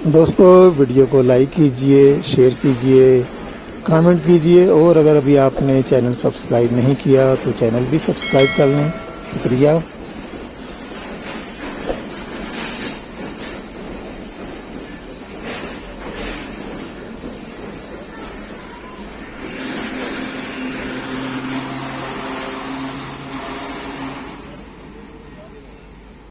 दोस्तों वीडियो को लाइक कीजिए, शेयर कीजिए, कमेंट कीजिए और अगर अभी आपने चैनल सब्सक्राइब नहीं किया तो चैनल भी सब्सक्राइब कर लें। शुक्रिया।